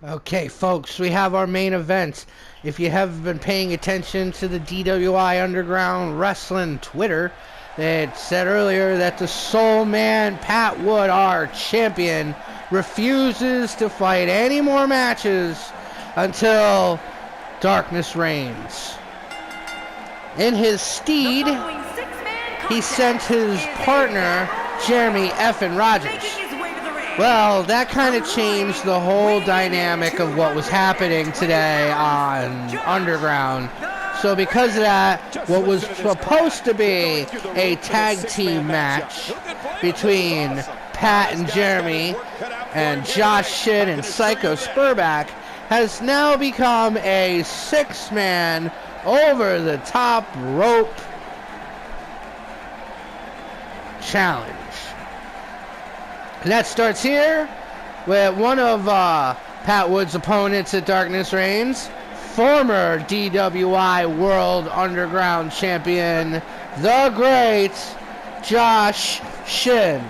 Okay, folks, we have our main event. If you have been paying attention to the DWI Underground Wrestling Twitter, it said earlier that the Soul Man Pat Wood, our champion, refuses to fight any more matches until darkness reigns. In his steed, he sent his partner, Jeremy Effin Rogers. Well, that kind of changed the whole dynamic of what was happening today on Underground. So because of that, what was supposed to be a tag team match between Pat and Jeremy and Josh Shin and Psycho Sperbeck has now become a six-man over-the-top rope challenge. And that starts here with one of Pat Wood's opponents at Darkness Reigns, former DWI World Underground Champion, the Great Josh Shin.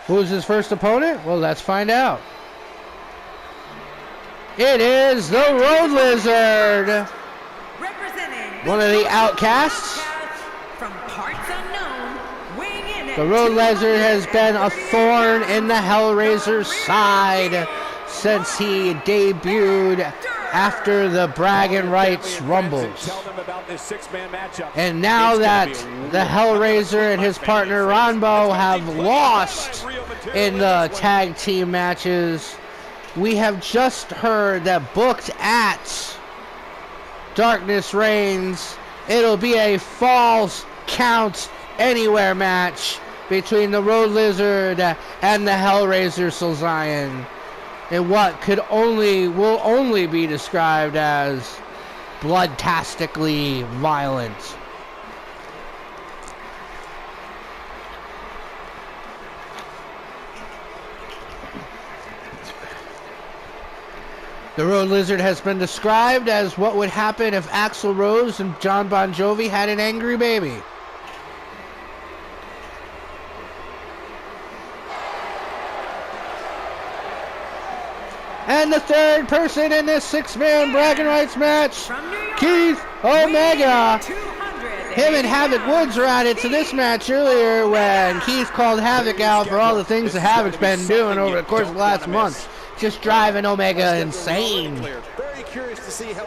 Who's his first opponent? Well, let's find out. It is the Road Lizard. One of the outcasts. From parts unknown, weighing in the Road Lizard has been a thorn in the Hellraiser's side since he debuted after the Bragging Rights Rumbles. And now that the Hellraiser and his partner Ronbo have lost in the tag team matches, we have just heard that booked at Darkness Reigns, it'll be a Falls Count Anywhere match between the Road Lizard and the Hellraiser Soul Zion, in what will only be described as bloodtastically violent. The Road Lizard has been described as what would happen if Axl Rose and John Bon Jovi had an angry baby. And the third person in this six-man bragging rights match, Keith Omega. Him and Havok Woods were at it to this match earlier when Keith called Havok out for all the things that Havok's been doing over the course of the last month. Just driving Omega insane.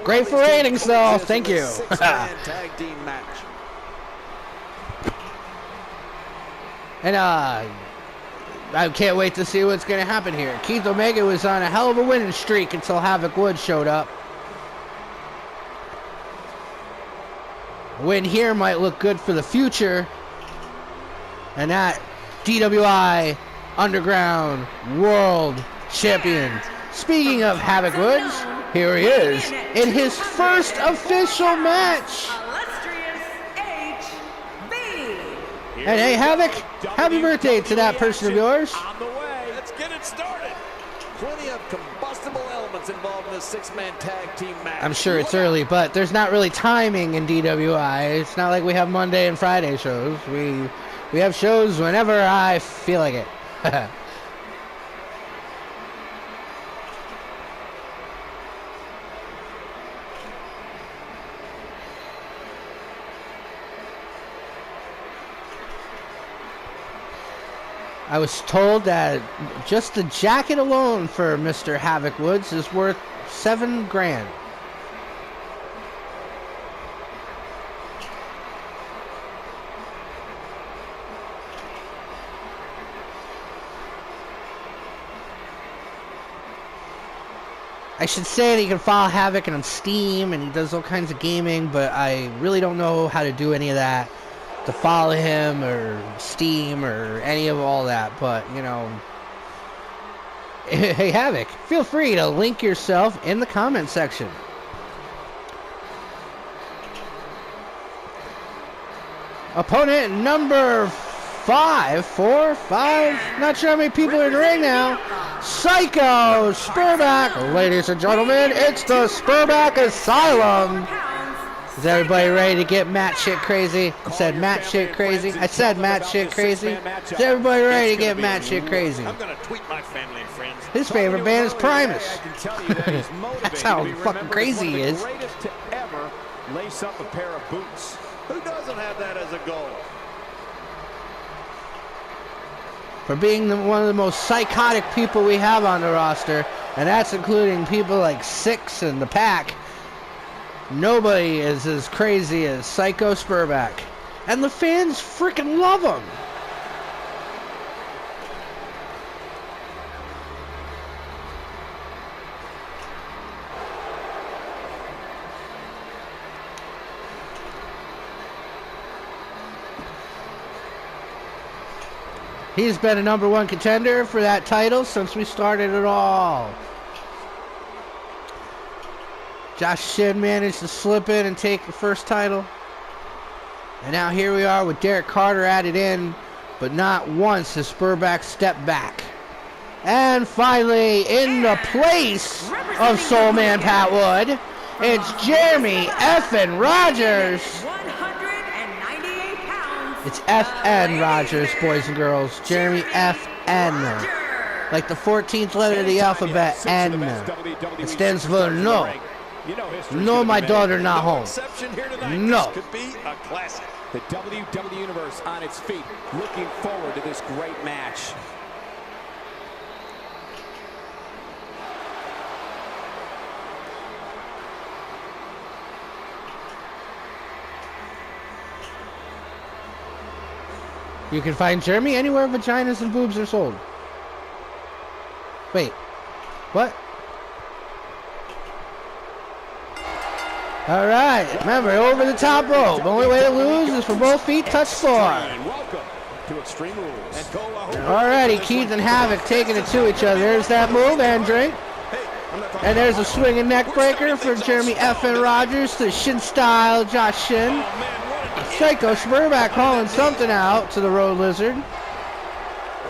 Great for ratings, though. Thank you. And, I can't wait to see what's going to happen here. Keith Omega was on a hell of a winning streak until Havok Woods showed up. A win here might look good for the future. And that DWI Underground World Champion. Speaking of Havok Woods, here he is in his first official match. And hey, Havok, happy birthday to that person of yours. On the way. Let's get it started. Plenty of combustible elements involved in this six-man tag team match. I'm sure it's early, but there's not really timing in DWI. It's not like we have Monday and Friday shows. We have shows whenever I feel like it. I was told that just the jacket alone for Mr. Havok Woods is worth $7,000. I should say that you can follow Havok on Steam, and he does all kinds of gaming, but I really don't know how to do any of that, to follow him or Steam or any of all that. But, you know, hey, Havok, feel free to link yourself in the comment section. Opponent number 4, 5. Not sure how many people are in the ring now. Psycho Sperbeck. Ladies and gentlemen, it's the Sperbeck Asylum. Is everybody ready to get Matt shit crazy? I said Matt shit crazy. I said Matt shit crazy. Is everybody ready to get Matt shit crazy? I'm gonna tweet my family and friends. His favorite band is Primus. That's how fucking crazy he is. Greatest to ever lace up a pair of boots. Who doesn't have that as a goal? For being one of the most psychotic people we have on the roster, and that's including people like Six and the Pack. Nobody is as crazy as Psycho Sperbeck. And the fans freaking love him. He's been a #1 contender for that title since we started it all. Josh Shin managed to slip in and take the first title. And now here we are with Derek Carter added in, but not once has Sperbeck stepped back. And finally, in the place of Soul Man Pat Wood, it's Jeremy F.N. Rogers. 198 pounds. It's F.N. Rogers, boys and girls. Jeremy F.N. Like the 14th letter of the alphabet, N. It stands for no. No, my daughter not home. No. This could be a classic. The WWE Universe on its feet, looking forward to this great match. You can find Jeremy anywhere vaginas and boobs are sold. Wait. What? All right. Remember, over the top rope. The only way to lose is for both feet touch floor. Welcome to Extreme Rules. Alrighty, Keith and Havok taking it to each other. There's that move, and drink. And there's a swinging neck breaker for Jeremy F.N. Rogers to Shin style Josh Shin. Psycho Sperbeck calling something out to the Road Lizard.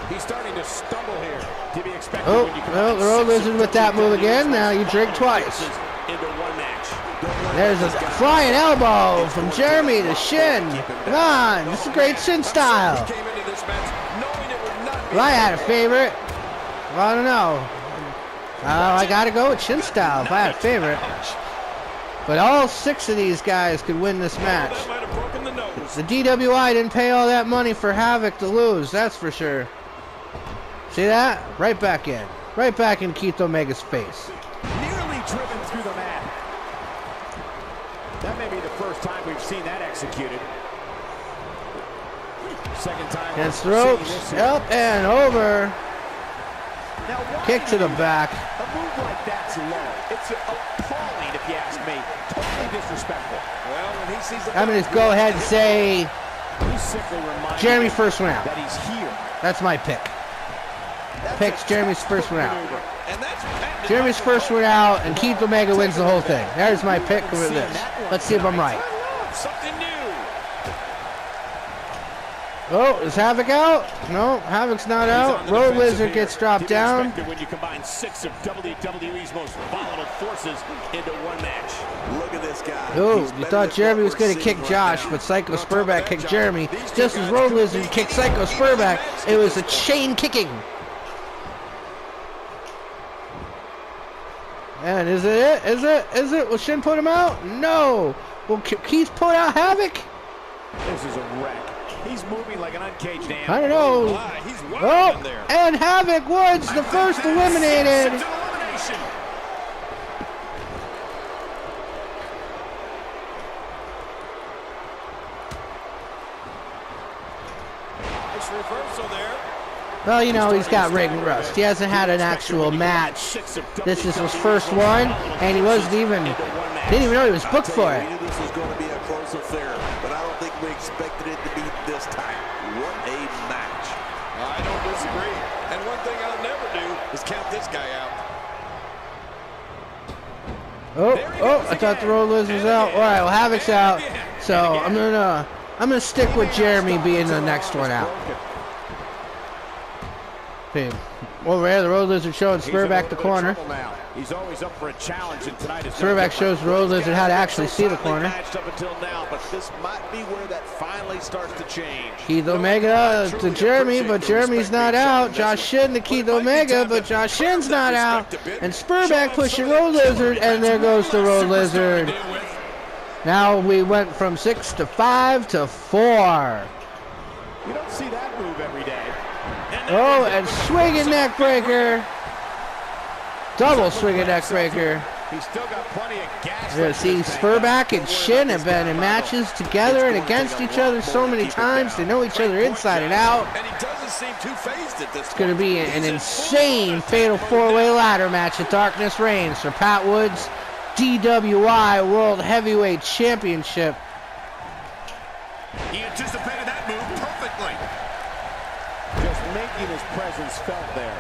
He's starting to stumble here. To be expected Oh, when you well, the Road Lizard with that move again. Now you drink twice. into one match. There's a flying elbow from Jeremy to Shin. Come on, this is great Shin style. If I had a favorite, well, I don't know. I gotta go with Shin style if I had a favorite. But all 6 of these guys could win this match. The DWI didn't pay all that money for Havok to lose, that's for sure. See that? Right back in. Right back in Keith Omega's face. Nearly driven through the mat. That may be the first time we've seen that executed. Second time. Against the ropes. Up and over. Now, Kick to the back. A move like that's low. It's appalling, if you ask me. Totally disrespectful. Well, when he sees the I'm going to go ahead and say He's simply reminding Jeremy first one out. that he's here. That's my pick. Picks Jeremy's first one out. and that's patented Jeremy's by first one out, and Keith Omega wins the whole thing. There's my pick for this. Let's see if I'm right. something new. Oh, is Havok out? No, Havok's not out. Road Lizard gets dropped down. When you combine 6 of WWE's most volatile forces into one match. Look at this guy. Oh, He's you better thought than Jeremy what was going we're to kick seeing Josh, right but now. Psycho On top of Sperbeck that, kicked John, Jeremy. these two Just as guys Road could Lizard be kicked Psycho Sperbeck, it was a chain kicking. And is it it? Is it? Is it? Will Shin put him out? No. Will Keith put out Havok? This is a wreck. He's moving like an uncaged animal. I don't know. Why? He's wild in there. And Havok Woods, the first eliminated. Elimination. Nice reversal there. Well, you know, he's got ring rust. He hasn't had an actual match. This is his first one, and he didn't even know he was booked for it. We knew this was going to be a close affair, but I don't think we expected it to be this tight. What a match. I don't disagree. And one thing I'll never do is count this guy out. Oh, I thought the Road Lizard was out. All right, well, Havok's out. So I'm gonna stick with Jeremy being the next one out. Okay. Over there, the Road Lizard showing Sperbeck the corner. He's always up for a challenge, and tonight is Sperbeck shows the Road Lizard how to actually see the corner. Up until now, but this might be where that finally starts to change. Keith Omega to Jeremy, but Jeremy's not out. Josh Shin to Keith Omega, but Josh Shin's not out. And Sperbeck pushing Road Lizard, and there goes the Road Lizard. Now we went from 6 to 5 to 4. You don't see that move every day. Oh, and swinging neck breaker. Double swinging neck breaker. He's still got plenty of gas. You see, Sperbeck and Shin have been in matches together and against each other so many times. They know each other inside and out. And he doesn't seem too phased at this. It's going to be an insane fatal four-way ladder match at Darkness Reigns for Pat Wood's DWI World Heavyweight Championship. He anticipated that move perfectly. Just making his presence felt there.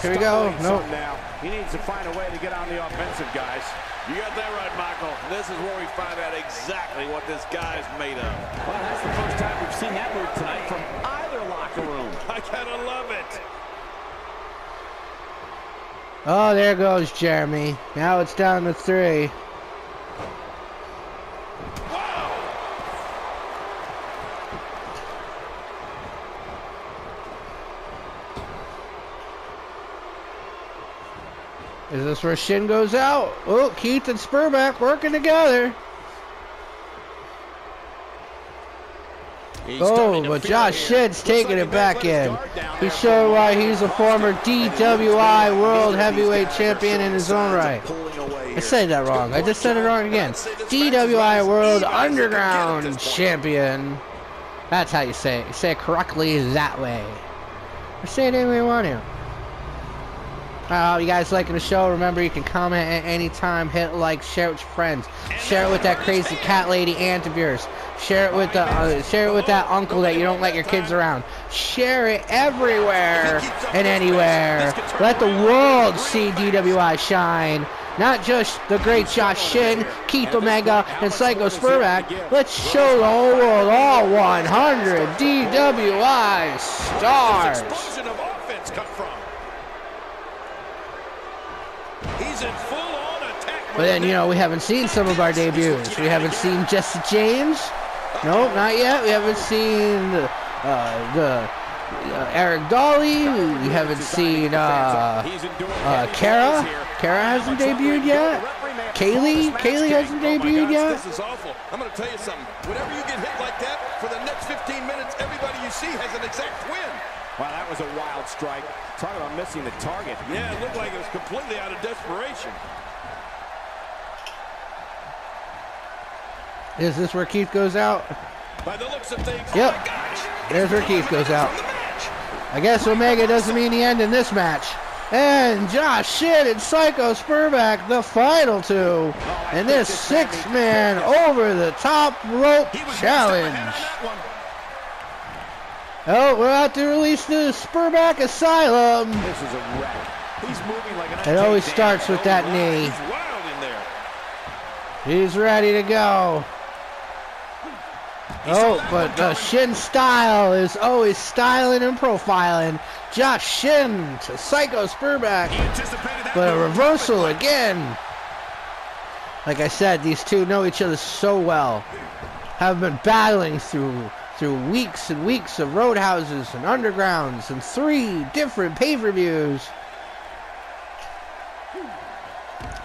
Here we go. Nope. Now. He needs to find a way to get on the offensive, guys. You got that right, Michael. This is where we find out exactly what this guy's made of. Well, that's the first time we've seen that move tonight from either locker room. I gotta love it. Oh, there goes Jeremy. Now it's down to 3. Is this where Shin goes out? Oh, Keith and Sperbeck working together. Oh, but Josh Shin's taking it back in. He's showing why he's a former DWI World Heavyweight Champion in his own right. I said that wrong. I just said it wrong again. DWI World Underground Champion. That's how you say it. You say it correctly that way. Or say it any way you want to. You guys liking the show? Remember, you can comment at any time, hit like, share it with your friends, share it with that crazy cat lady aunt of yours, share it with that uncle that you don't let your kids around. Share it everywhere and anywhere. Let the world see DWI shine. Not just the Great Josh Shin, Keith Omega, and Psycho Sperbeck. Let's show the whole world all 100 DWI stars. But then, you know, we haven't seen some of our debuts. We haven't seen Jesse James. Nope, not yet. We haven't seen Eric Dolly. We haven't seen Kara. Kara hasn't debuted yet. Kaylee hasn't debuted yet. This is awful. I'm going to tell you something. Whenever you get hit like that, for the next 15 minutes, everybody you see has an exact win. Wow, that was a wild strike. Talk about missing the target. Yeah, it looked like it was completely out of desperation. Is this where Keith goes out? By the looks of things, yep. Oh my gosh. There's where Keith goes out. I guess Omega doesn't mean the end in this match. And Josh Shin and Psycho Sperbeck, the final two in this 6-man over-the-top rope challenge. Oh, we're out to release the Sperbeck Asylum. This is a wreck. He's moving like an it always starts with that knee. He's wild in there. He's ready to go. Oh, but Shin style is always styling and profiling. Josh Shin to Psycho Sperbeck. But a reversal again. Like I said, these two know each other so well. Have been battling through weeks and weeks of roadhouses and undergrounds and 3 different pay-per-views.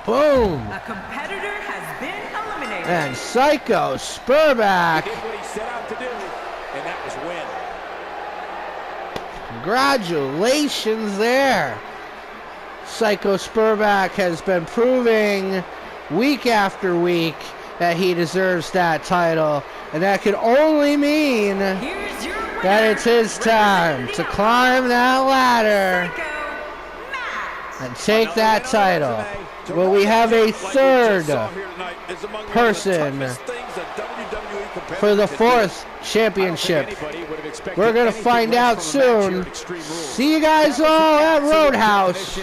Boom. A competitor has been eliminated. And Psycho Sperbeck. He did what he set out to do, and that was win. Congratulations there. Psycho Sperbeck has been proving week after week that he deserves that title. And that could only mean Here's your that it's his time to climb that ladder and take that title. Will we have a third person for the 4th championship? We're going to find out soon. See you guys all at Roadhouse.